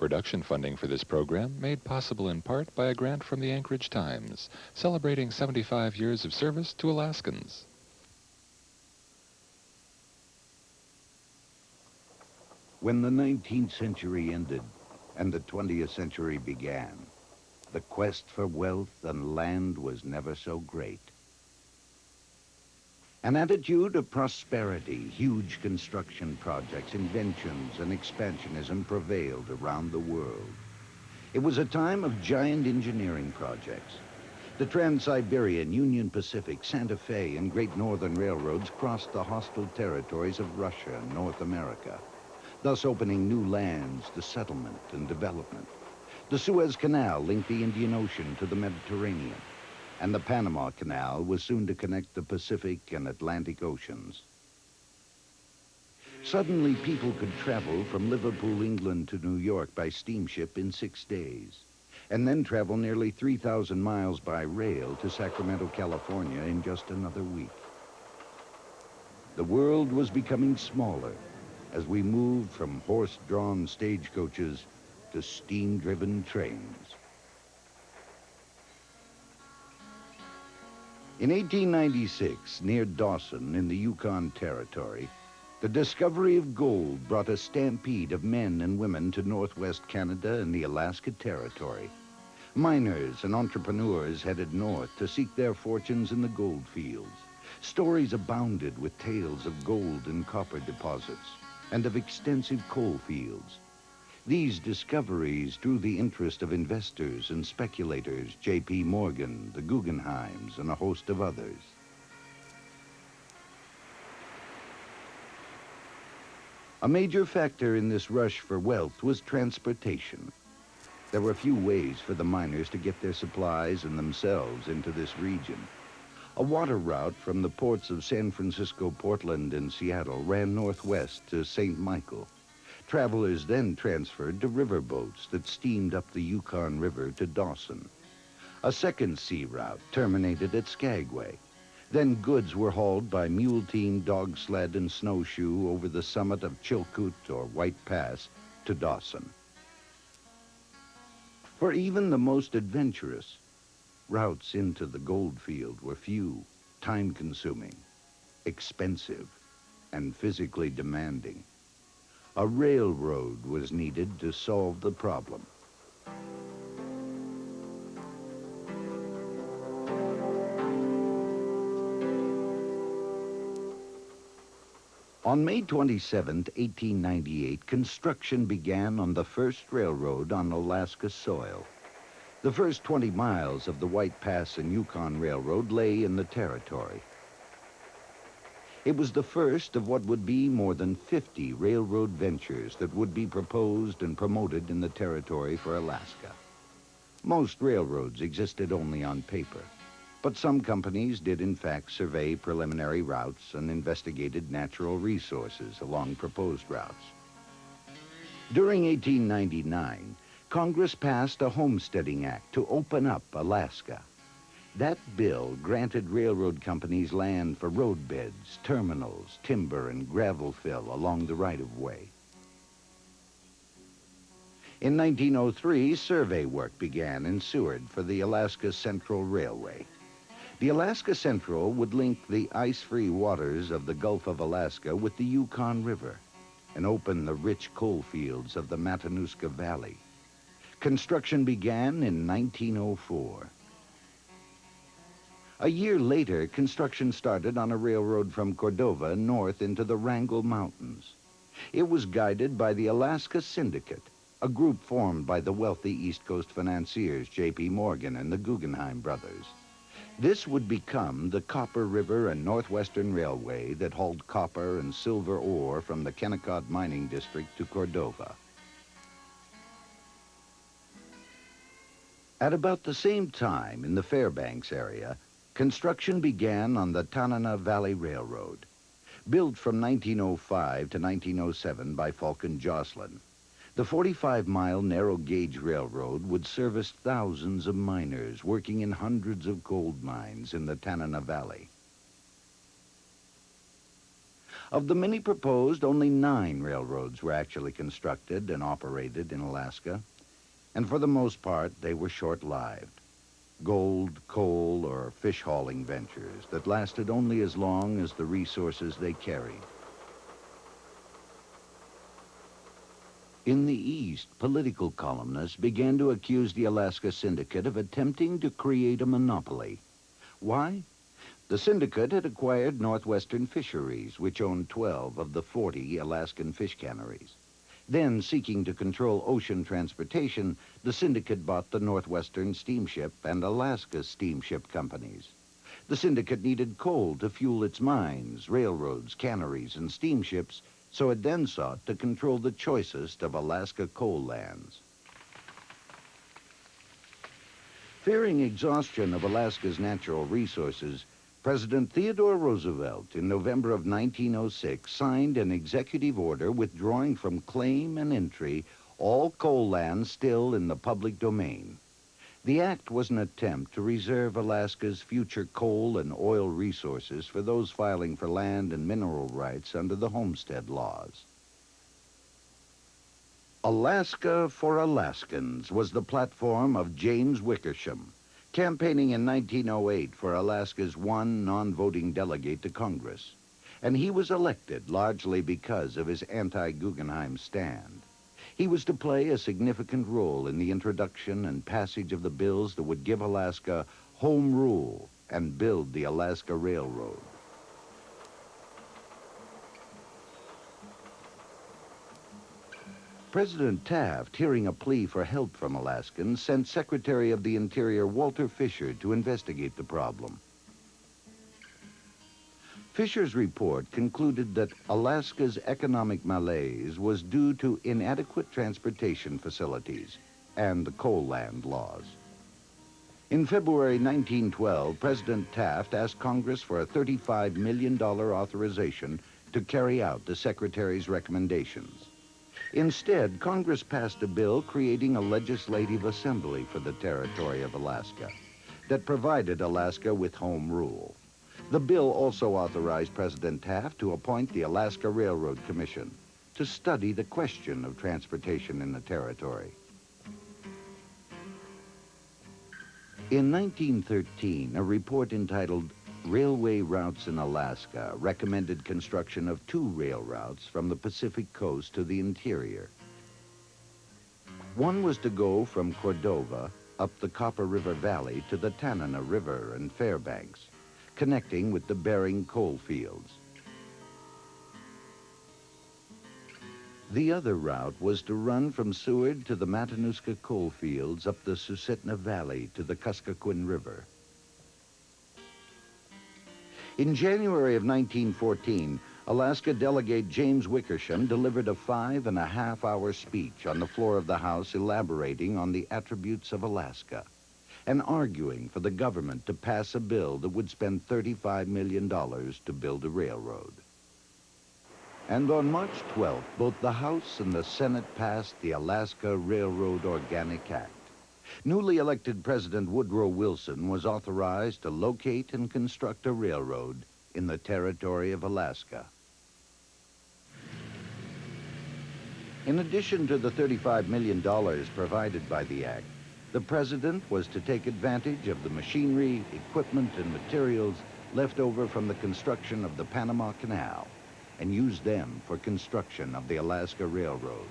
Production funding for this program made possible in part by a grant from the Anchorage Times, celebrating 75 years of service to Alaskans. When the 19th century ended and the 20th century began, the quest for wealth and land was never so great. An attitude of prosperity, huge construction projects, inventions, and expansionism prevailed around the world. It was a time of giant engineering projects. The Trans-Siberian, Union Pacific, Santa Fe, and Great Northern Railroads crossed the hostile territories of Russia and North America, thus opening new lands to settlement and development. The Suez Canal linked the Indian Ocean to the Mediterranean, and the Panama Canal was soon to connect the Pacific and Atlantic Oceans. Suddenly, people could travel from Liverpool, England to New York by steamship in 6 days, and then travel nearly 3,000 miles by rail to Sacramento, California in just another week. The world was becoming smaller as we moved from horse-drawn stagecoaches to steam-driven trains. In 1896, near Dawson in the Yukon Territory, the discovery of gold brought a stampede of men and women to northwest Canada and the Alaska Territory. Miners and entrepreneurs headed north to seek their fortunes in the gold fields. Stories abounded with tales of gold and copper deposits and of extensive coal fields. These discoveries drew the interest of investors and speculators, J.P. Morgan, the Guggenheims, and a host of others. A major factor in this rush for wealth was transportation. There were few ways for the miners to get their supplies and themselves into this region. A water route from the ports of San Francisco, Portland, and Seattle ran northwest to St. Michael. Travelers then transferred to riverboats that steamed up the Yukon River to Dawson. A second sea route terminated at Skagway. Then goods were hauled by mule team, dog sled, and snowshoe over the summit of Chilkoot, or White Pass, to Dawson. For even the most adventurous, routes into the gold field were few, time-consuming, expensive, and physically demanding. A railroad was needed to solve the problem. On May 27, 1898, construction began on the first railroad on Alaska soil. The first 20 miles of the White Pass and Yukon Railroad lay in the territory. It was the first of what would be more than 50 railroad ventures that would be proposed and promoted in the territory for Alaska. Most railroads existed only on paper, but some companies did in fact survey preliminary routes and investigated natural resources along proposed routes. During 1899, Congress passed a Homesteading Act to open up Alaska. That bill granted railroad companies land for roadbeds, terminals, timber, and gravel fill along the right-of-way. In 1903, survey work began in Seward for the Alaska Central Railway. The Alaska Central would link the ice-free waters of the Gulf of Alaska with the Yukon River and open the rich coal fields of the Matanuska Valley. Construction began in 1904. A year later, construction started on a railroad from Cordova north into the Wrangell Mountains. It was guided by the Alaska Syndicate, a group formed by the wealthy East Coast financiers J.P. Morgan and the Guggenheim brothers. This would become the Copper River and Northwestern Railway that hauled copper and silver ore from the Kennecott mining district to Cordova. At about the same time, in the Fairbanks area, construction began on the Tanana Valley Railroad. Built from 1905 to 1907 by Falk and Jocelyn, the 45-mile narrow-gauge railroad would service thousands of miners working in hundreds of gold mines in the Tanana Valley. Of the many proposed, only 9 railroads were actually constructed and operated in Alaska, and for the most part, they were short-lived. Gold, coal, or fish-hauling ventures that lasted only as long as the resources they carried. In the East, political columnists began to accuse the Alaska Syndicate of attempting to create a monopoly. Why? The syndicate had acquired Northwestern Fisheries, which owned 12 of the 40 Alaskan fish canneries. Then, seeking to control ocean transportation, the syndicate bought the Northwestern Steamship and Alaska Steamship companies. The syndicate needed coal to fuel its mines, railroads, canneries, and steamships, so it then sought to control the choicest of Alaska coal lands. Fearing exhaustion of Alaska's natural resources, President Theodore Roosevelt, in November of 1906, signed an executive order withdrawing from claim and entry all coal lands still in the public domain. The act was an attempt to reserve Alaska's future coal and oil resources for those filing for land and mineral rights under the homestead laws. Alaska for Alaskans was the platform of James Wickersham, campaigning in 1908 for Alaska's one non-voting delegate to Congress, and he was elected largely because of his anti-Guggenheim stand. He was to play a significant role in the introduction and passage of the bills that would give Alaska home rule and build the Alaska Railroad. President Taft, hearing a plea for help from Alaskans, sent Secretary of the Interior Walter Fisher to investigate the problem. Fisher's report concluded that Alaska's economic malaise was due to inadequate transportation facilities and the coal land laws. In February 1912, President Taft asked Congress for a $35 million authorization to carry out the Secretary's recommendations. Instead, Congress passed a bill creating a legislative assembly for the territory of Alaska that provided Alaska with home rule. The bill also authorized President Taft to appoint the Alaska Railroad Commission to study the question of transportation in the territory. In 1913, a report entitled Railway Routes in Alaska recommended construction of 2 rail routes from the Pacific coast to the interior. One was to go from Cordova up the Copper River Valley to the Tanana River and Fairbanks, connecting with the Bering coal fields. The other route was to run from Seward to the Matanuska coal fields up the Susitna Valley to the Kuskokwim River. In January of 1914, Alaska Delegate James Wickersham delivered a 5.5-hour speech on the floor of the House elaborating on the attributes of Alaska and arguing for the government to pass a bill that would spend $35 million to build a railroad. And on March 12th, both the House and the Senate passed the Alaska Railroad Organic Act. Newly elected President Woodrow Wilson was authorized to locate and construct a railroad in the territory of Alaska. In addition to the $35 million provided by the act, the president was to take advantage of the machinery, equipment, and materials left over from the construction of the Panama Canal and use them for construction of the Alaska Railroad.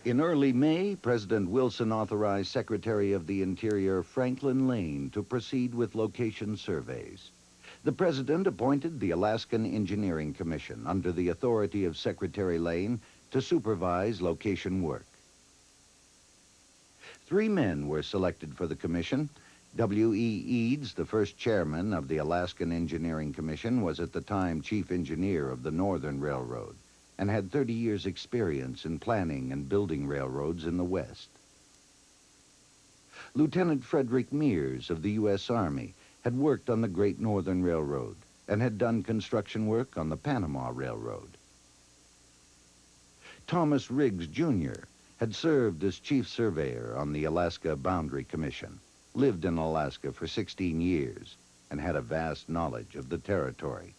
In early May, President Wilson authorized Secretary of the Interior Franklin Lane to proceed with location surveys. The president appointed the Alaskan Engineering Commission under the authority of Secretary Lane to supervise location work. 3 men were selected for the commission. W.E. Eads, the first chairman of the Alaskan Engineering Commission, was at the time chief engineer of the Northern Railroad and had 30 years' experience in planning and building railroads in the West. Lieutenant Frederick Mears of the U.S. Army had worked on the Great Northern Railroad and had done construction work on the Panama Railroad. Thomas Riggs, Jr. had served as chief surveyor on the Alaska Boundary Commission, lived in Alaska for 16 years, and had a vast knowledge of the territory.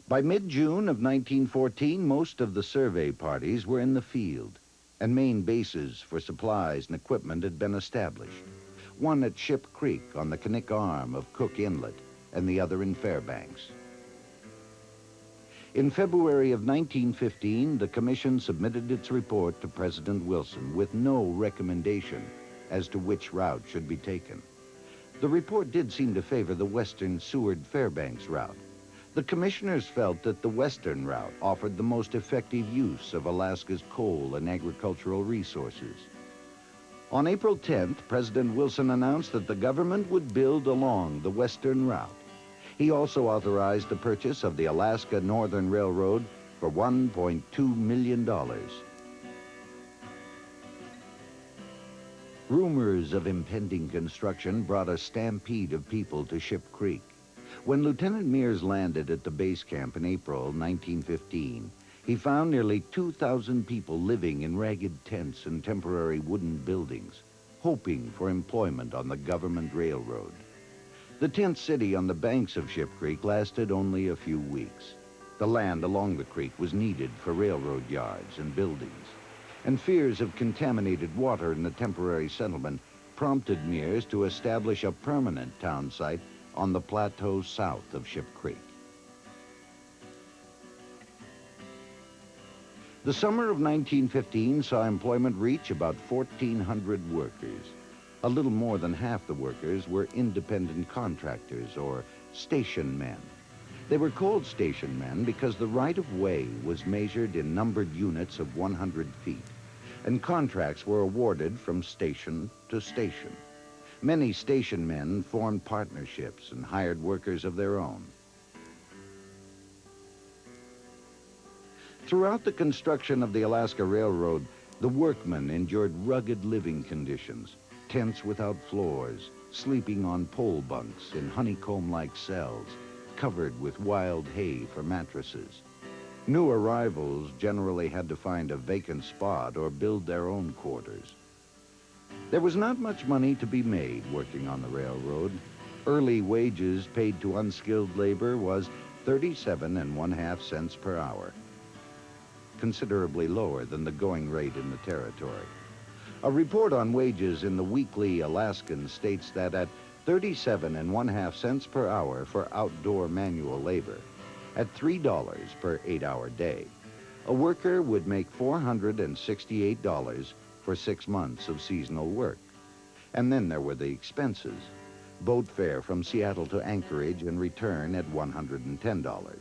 By mid-June of 1914, most of the survey parties were in the field, and main bases for supplies and equipment had been established. One at Ship Creek on the Knik arm of Cook Inlet, and the other in Fairbanks. In February of 1915, the Commission submitted its report to President Wilson with no recommendation as to which route should be taken. The report did seem to favor the western Seward-Fairbanks route. The commissioners felt that the western route offered the most effective use of Alaska's coal and agricultural resources. On April 10th, President Wilson announced that the government would build along the western route. He also authorized the purchase of the Alaska Northern Railroad for $1.2 million. Rumors of impending construction brought a stampede of people to Ship Creek. When Lieutenant Mears landed at the base camp in April 1915, he found nearly 2,000 people living in ragged tents and temporary wooden buildings, hoping for employment on the government railroad. The tent city on the banks of Ship Creek lasted only a few weeks. The land along the creek was needed for railroad yards and buildings, and fears of contaminated water in the temporary settlement prompted Mears to establish a permanent town site on the plateau south of Ship Creek. The summer of 1915 saw employment reach about 1,400 workers. A little more than half the workers were independent contractors or station men. They were called station men because the right-of-way was measured in numbered units of 100 feet, and contracts were awarded from station to station. Many station men formed partnerships and hired workers of their own. Throughout the construction of the Alaska Railroad, the workmen endured rugged living conditions. Tents without floors, sleeping on pole bunks in honeycomb-like cells, covered with wild hay for mattresses. New arrivals generally had to find a vacant spot or build their own quarters. There was not much money to be made working on the railroad. Early wages paid to unskilled labor was 37.5 cents per hour, considerably lower than the going rate in the territory. A report on wages in the Weekly Alaskan states that at 37.5 cents per hour for outdoor manual labor, at $3 per 8-hour day, a worker would make $468 for 6 months of seasonal work. And then there were the expenses. Boat fare from Seattle to Anchorage and return at $110.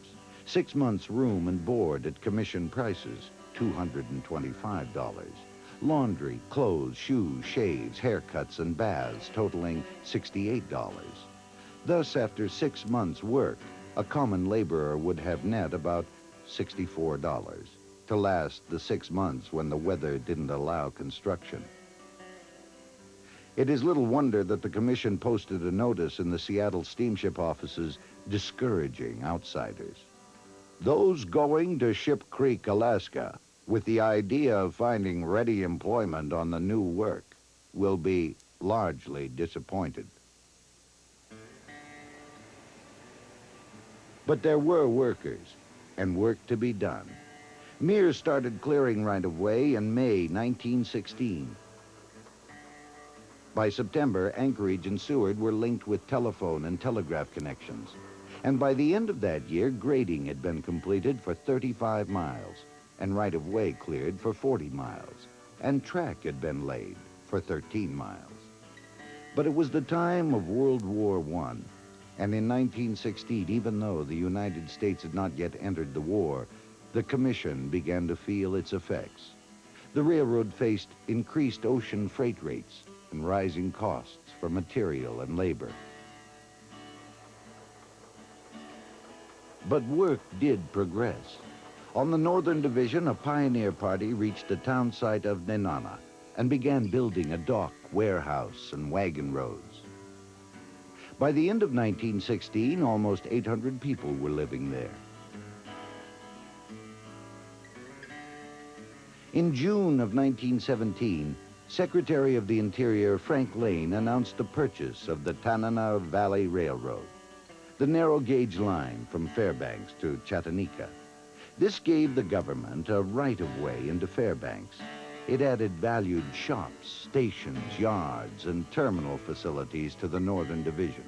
6 months room and board at commission prices, $225. Laundry, clothes, shoes, shaves, haircuts, and baths totaling $68. Thus, after 6 months' work, a common laborer would have net about $64 to last the 6 months when the weather didn't allow construction. It is little wonder that the commission posted a notice in the Seattle steamship offices discouraging outsiders. Those going to Ship Creek, Alaska, with the idea of finding ready employment on the new work will be largely disappointed. But there were workers and work to be done. Mears started clearing right-of-way in May 1916. By September, Anchorage and Seward were linked with telephone and telegraph connections. And by the end of that year, grading had been completed for 35 miles, and right-of-way cleared for 40 miles, and track had been laid for 13 miles. But it was the time of World War I, and in 1916, even though the United States had not yet entered the war, the Commission began to feel its effects. The railroad faced increased ocean freight rates and rising costs for material and labor. But work did progress. On the Northern Division, a pioneer party reached the town site of Nenana and began building a dock, warehouse, and wagon roads. By the end of 1916, almost 800 people were living there. In June of 1917, Secretary of the Interior Frank Lane announced the purchase of the Tanana Valley Railroad, the narrow gauge line from Fairbanks to Chattanooga. This gave the government a right-of-way into Fairbanks. It added valued shops, stations, yards, and terminal facilities to the Northern Division.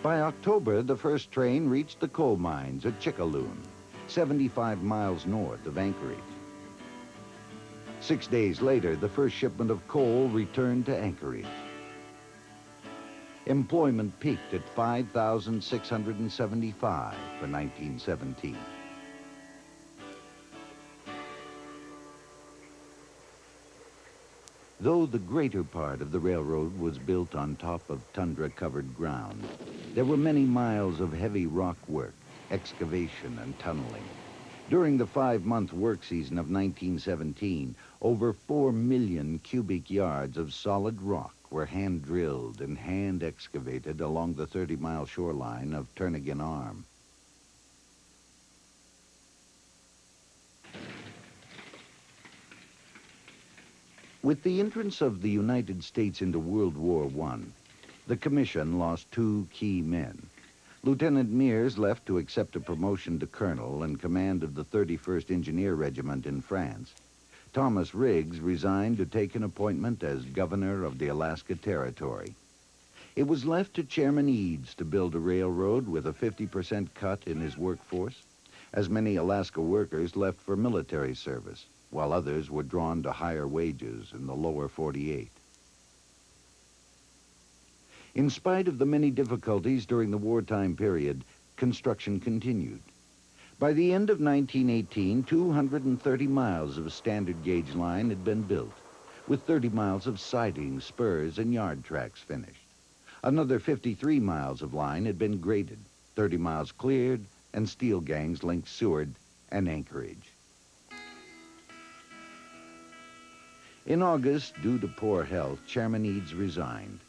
By October, the first train reached the coal mines at Chickaloon, 75 miles north of Anchorage. 6 days later, the first shipment of coal returned to Anchorage. Employment peaked at 5,675 for 1917. Though the greater part of the railroad was built on top of tundra-covered ground, there were many miles of heavy rock work, excavation, and tunneling. During the 5-month work season of 1917, over 4 million cubic yards of solid rock were hand-drilled and hand-excavated along the 30-mile shoreline of Turnagain Arm. With the entrance of the United States into World War I, the Commission lost 2 key men. Lieutenant Mears left to accept a promotion to colonel in command of the 31st Engineer Regiment in France. Thomas Riggs resigned to take an appointment as governor of the Alaska Territory. It was left to Chairman Eads to build a railroad with a 50% cut in his workforce, as many Alaska workers left for military service, while others were drawn to higher wages in the lower 48. In spite of the many difficulties during the wartime period, construction continued. By the end of 1918, 230 miles of standard gauge line had been built, with 30 miles of siding, spurs, and yard tracks finished. Another 53 miles of line had been graded, 30 miles cleared, and steel gangs linked Seward and Anchorage. In August, due to poor health, Chairman Eads resigned.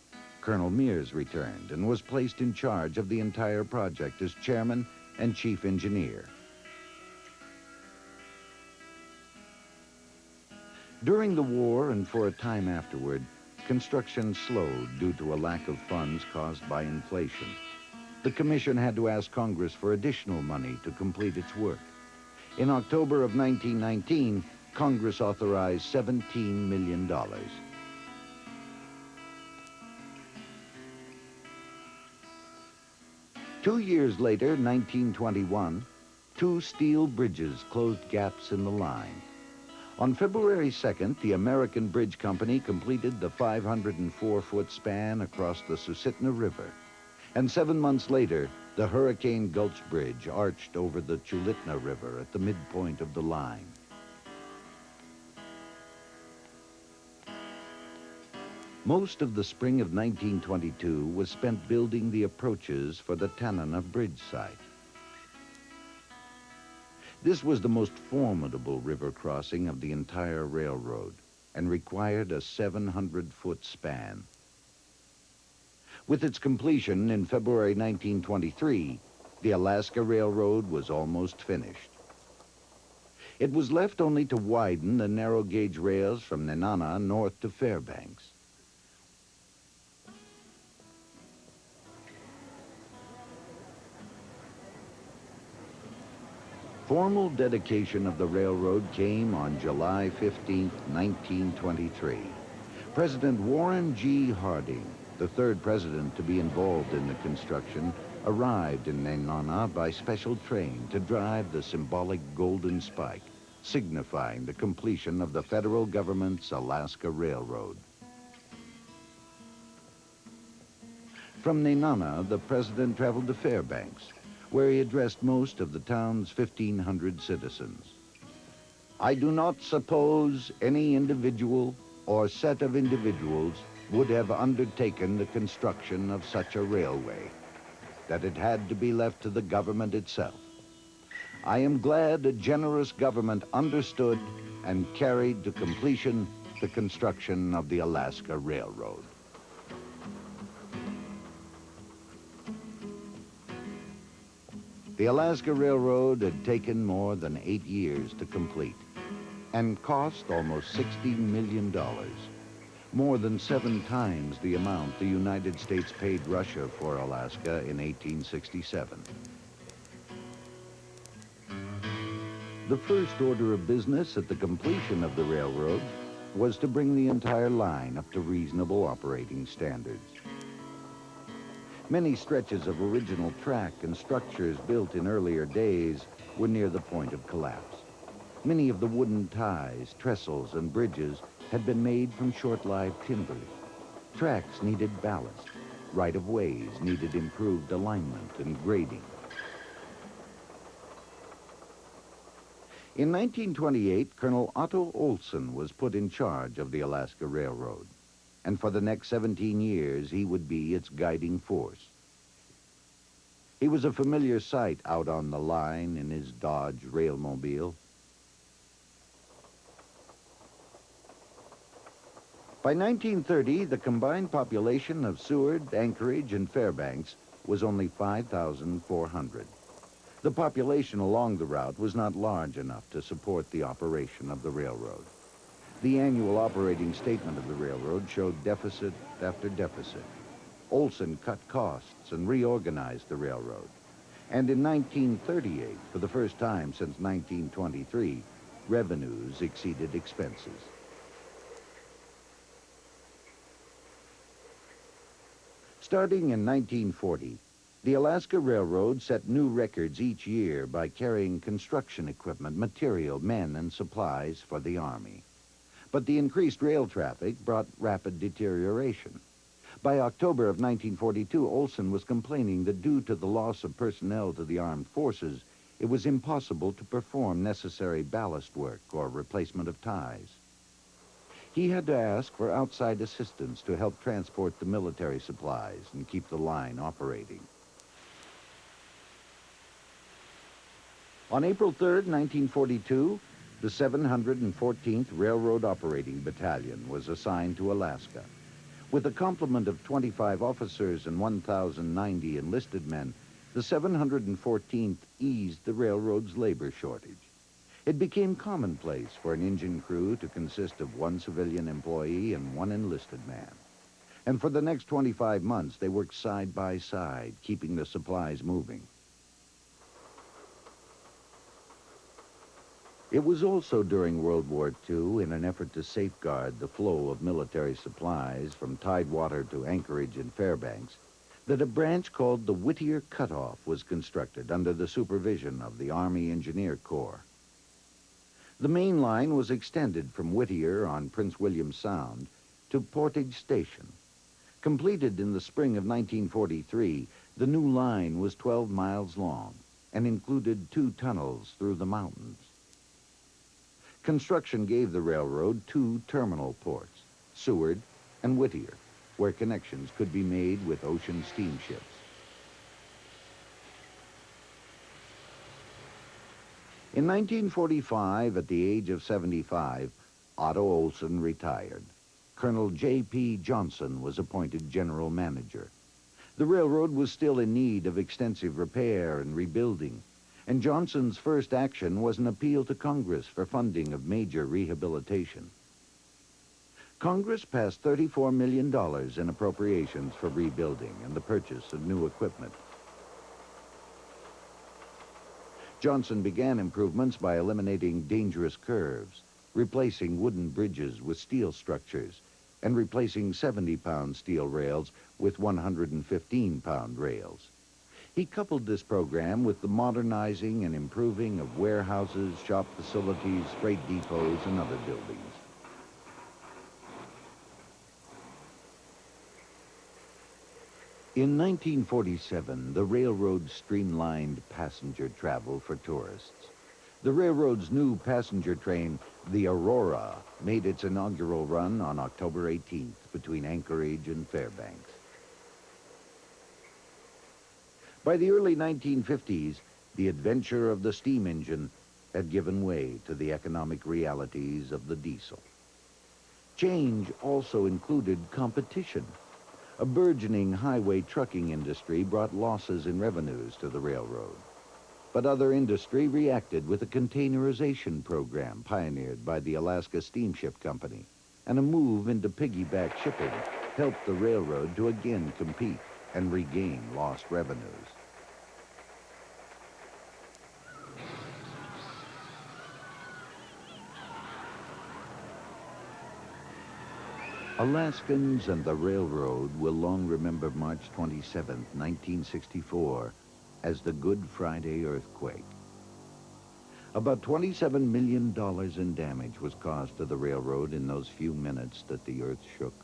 Colonel Mears returned and was placed in charge of the entire project as chairman and chief engineer. During the war and for a time afterward, construction slowed due to a lack of funds caused by inflation. The Commission had to ask Congress for additional money to complete its work. In October of 1919, Congress authorized $17 million. 2 years later, 1921, 2 steel bridges closed gaps in the line. On February 2nd, the American Bridge Company completed the 504-foot span across the Susitna River. And 7 months later, the Hurricane Gulch Bridge arched over the Chulitna River at the midpoint of the line. Most of the spring of 1922 was spent building the approaches for the Tanana Bridge site. This was the most formidable river crossing of the entire railroad and required a 700-foot span. With its completion in February 1923, the Alaska Railroad was almost finished. It was left only to widen the narrow gauge rails from Nenana north to Fairbanks. Formal dedication of the railroad came on July 15, 1923. President Warren G. Harding, the 3rd president to be involved in the construction, arrived in Nenana by special train to drive the symbolic golden spike, signifying the completion of the federal government's Alaska Railroad. From Nenana, the president traveled to Fairbanks, where he addressed most of the town's 1,500 citizens. I do not suppose any individual or set of individuals would have undertaken the construction of such a railway, that it had to be left to the government itself. I am glad a generous government understood and carried to completion the construction of the Alaska Railroad. The Alaska Railroad had taken more than 8 years to complete and cost almost $60 million, more than 7 times the amount the United States paid Russia for Alaska in 1867. The first order of business at the completion of the railroad was to bring the entire line up to reasonable operating standards. Many stretches of original track and structures built in earlier days were near the point of collapse. Many of the wooden ties, trestles, and bridges had been made from short-lived timber. Tracks needed ballast. Right-of-ways needed improved alignment and grading. In 1928, Colonel Otto Olson was put in charge of the Alaska Railroad, and for the next 17 years, he would be its guiding force. He was a familiar sight out on the line in his Dodge Railmobile. By 1930, the combined population of Seward, Anchorage, and Fairbanks was only 5,400. The population along the route was not large enough to support the operation of the railroad. The annual operating statement of the railroad showed deficit after deficit. Olson cut costs and reorganized the railroad. And in 1938, for the first time since 1923, revenues exceeded expenses. Starting in 1940, the Alaska Railroad set new records each year by carrying construction equipment, material, men, and supplies for the Army. But the increased rail traffic brought rapid deterioration. By October of 1942, Olson was complaining that due to the loss of personnel to the armed forces, it was impossible to perform necessary ballast work or replacement of ties. He had to ask for outside assistance to help transport the military supplies and keep the line operating. On April 3rd, 1942, the 714th Railroad Operating Battalion was assigned to Alaska. With a complement of 25 officers and 1,090 enlisted men, the 714th eased the railroad's labor shortage. It became commonplace for an engine crew to consist of 1 civilian employee and 1 enlisted man. And for the next 25 months, they worked side by side, keeping the supplies moving. It was also during World War II, in an effort to safeguard the flow of military supplies from Tidewater to Anchorage and Fairbanks, that a branch called the Whittier Cutoff was constructed under the supervision of the Army Engineer Corps. The main line was extended from Whittier on Prince William Sound to Portage Station. Completed in the spring of 1943, the new line was 12 miles long and included 2 tunnels through the mountains. Construction gave the railroad 2 terminal ports, Seward and Whittier, where connections could be made with ocean steamships. In 1945, at the age of 75, Otto Olson retired. Colonel J.P. Johnson was appointed general manager. The railroad was still in need of extensive repair and rebuilding, and Johnson's first action was an appeal to Congress for funding of major rehabilitation. Congress passed $34 million in appropriations for rebuilding and the purchase of new equipment. Johnson began improvements by eliminating dangerous curves, replacing wooden bridges with steel structures, and replacing 70-pound steel rails with 115-pound rails. He coupled this program with the modernizing and improving of warehouses, shop facilities, freight depots, and other buildings. In 1947, the railroad streamlined passenger travel for tourists. The railroad's new passenger train, the Aurora, made its inaugural run on October 18th between Anchorage and Fairbanks. By the early 1950s, the adventure of the steam engine had given way to the economic realities of the diesel. Change also included competition. A burgeoning highway trucking industry brought losses in revenues to the railroad. But other industry reacted with a containerization program pioneered by the Alaska Steamship Company, and a move into piggyback shipping helped the railroad to again compete and regain lost revenues. Alaskans and the railroad will long remember March 27, 1964, as the Good Friday earthquake. About $27 million in damage was caused to the railroad in those few minutes that the earth shook.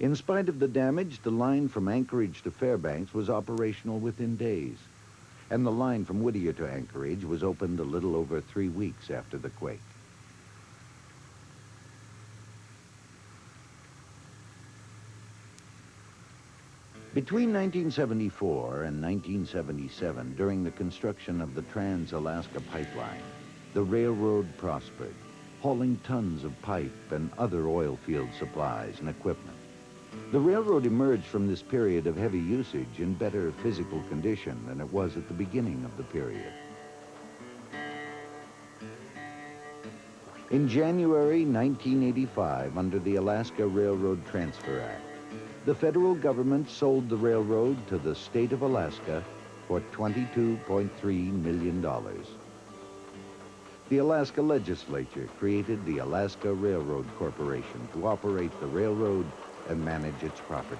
In spite of the damage, the line from Anchorage to Fairbanks was operational within days, and the line from Whittier to Anchorage was opened a little over 3 weeks after the quake. Between 1974 and 1977, during the construction of the Trans-Alaska Pipeline, the railroad prospered, hauling tons of pipe and other oil field supplies and equipment. The railroad emerged from this period of heavy usage in better physical condition than it was at the beginning of the period. In January 1985, under the Alaska Railroad Transfer Act, the federal government sold the railroad to the state of Alaska for $22.3 million. The Alaska legislature created the Alaska Railroad Corporation to operate the railroad and manage its properties.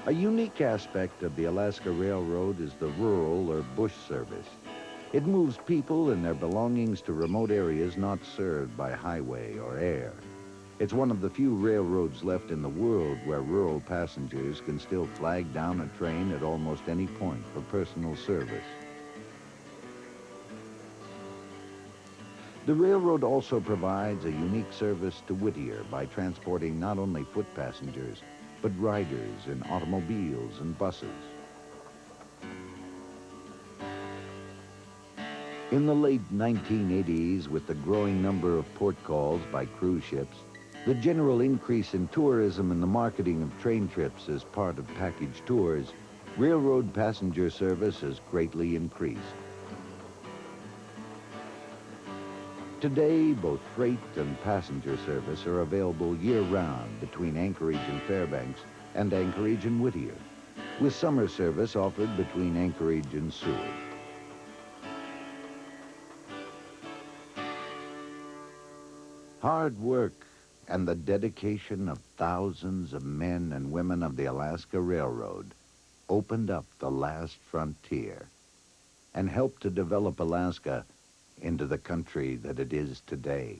A unique aspect of the Alaska Railroad is the rural or bush service. It moves people and their belongings to remote areas not served by highway or air. It's one of the few railroads left in the world where rural passengers can still flag down a train at almost any point for personal service. The railroad also provides a unique service to Whittier by transporting not only foot passengers, but riders in automobiles and buses. In the late 1980s, with the growing number of port calls by cruise ships, the general increase in tourism and the marketing of train trips as part of package tours, railroad passenger service has greatly increased. Today, both freight and passenger service are available year-round between Anchorage and Fairbanks and Anchorage and Whittier, with summer service offered between Anchorage and Seward. Hard work and the dedication of thousands of men and women of the Alaska Railroad opened up the last frontier and helped to develop Alaska into the country that it is today.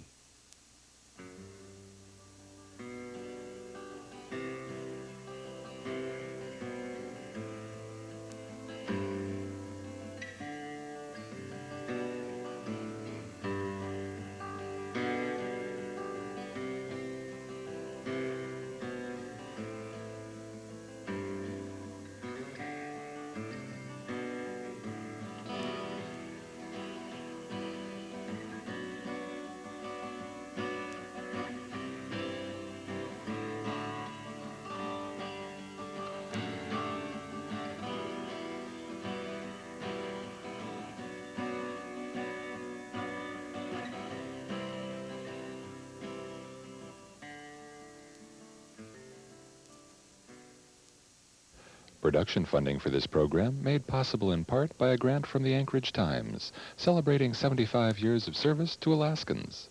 Production funding for this program made possible in part by a grant from the Anchorage Times, celebrating 75 years of service to Alaskans.